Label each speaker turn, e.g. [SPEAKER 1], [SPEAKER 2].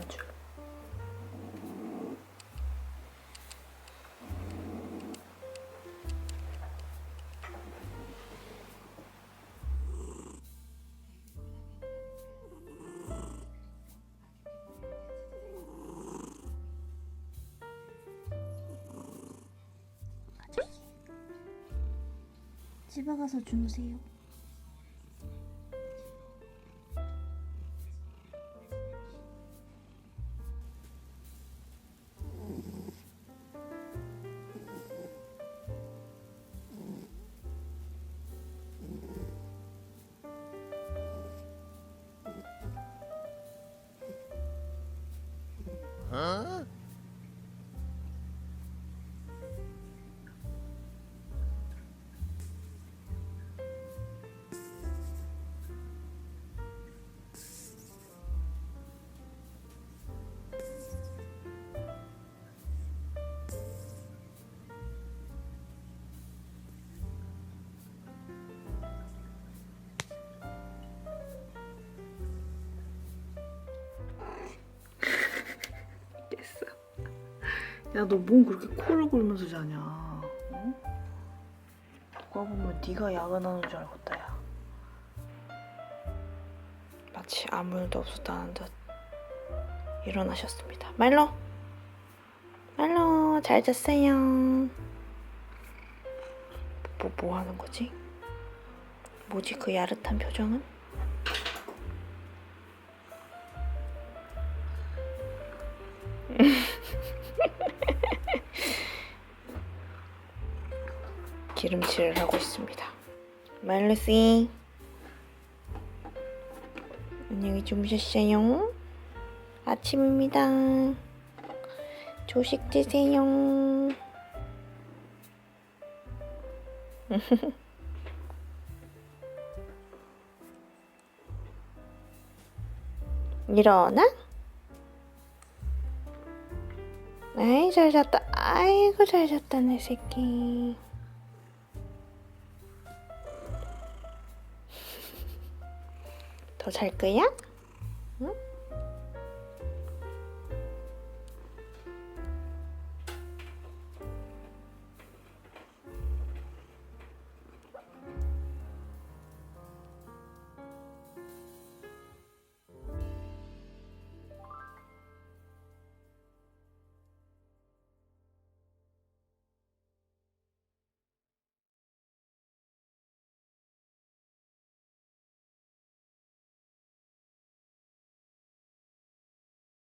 [SPEAKER 1] 줄.
[SPEAKER 2] 집에 가서 주무세요.
[SPEAKER 1] 됐어. 야, 너 뭔 그렇게 코를 골면서 자냐? 응? 누가 보면 네가 야근하는 줄 알겠다, 야. 마치 아무 일도 없었다는 듯 일어나셨습니다. 말로! 말로, 잘 잤어요. 뭐 하는 거지? 뭐지 그 야릇한 표정은? 기름칠을 하고 있습니다. 말루씨 안녕히 주무셨어요? 아침입니다. 조식 드세요. 일어나? 아이 잘 잤다. 아이고 잘 잤다 내 새끼. 더 잘 거야? 응?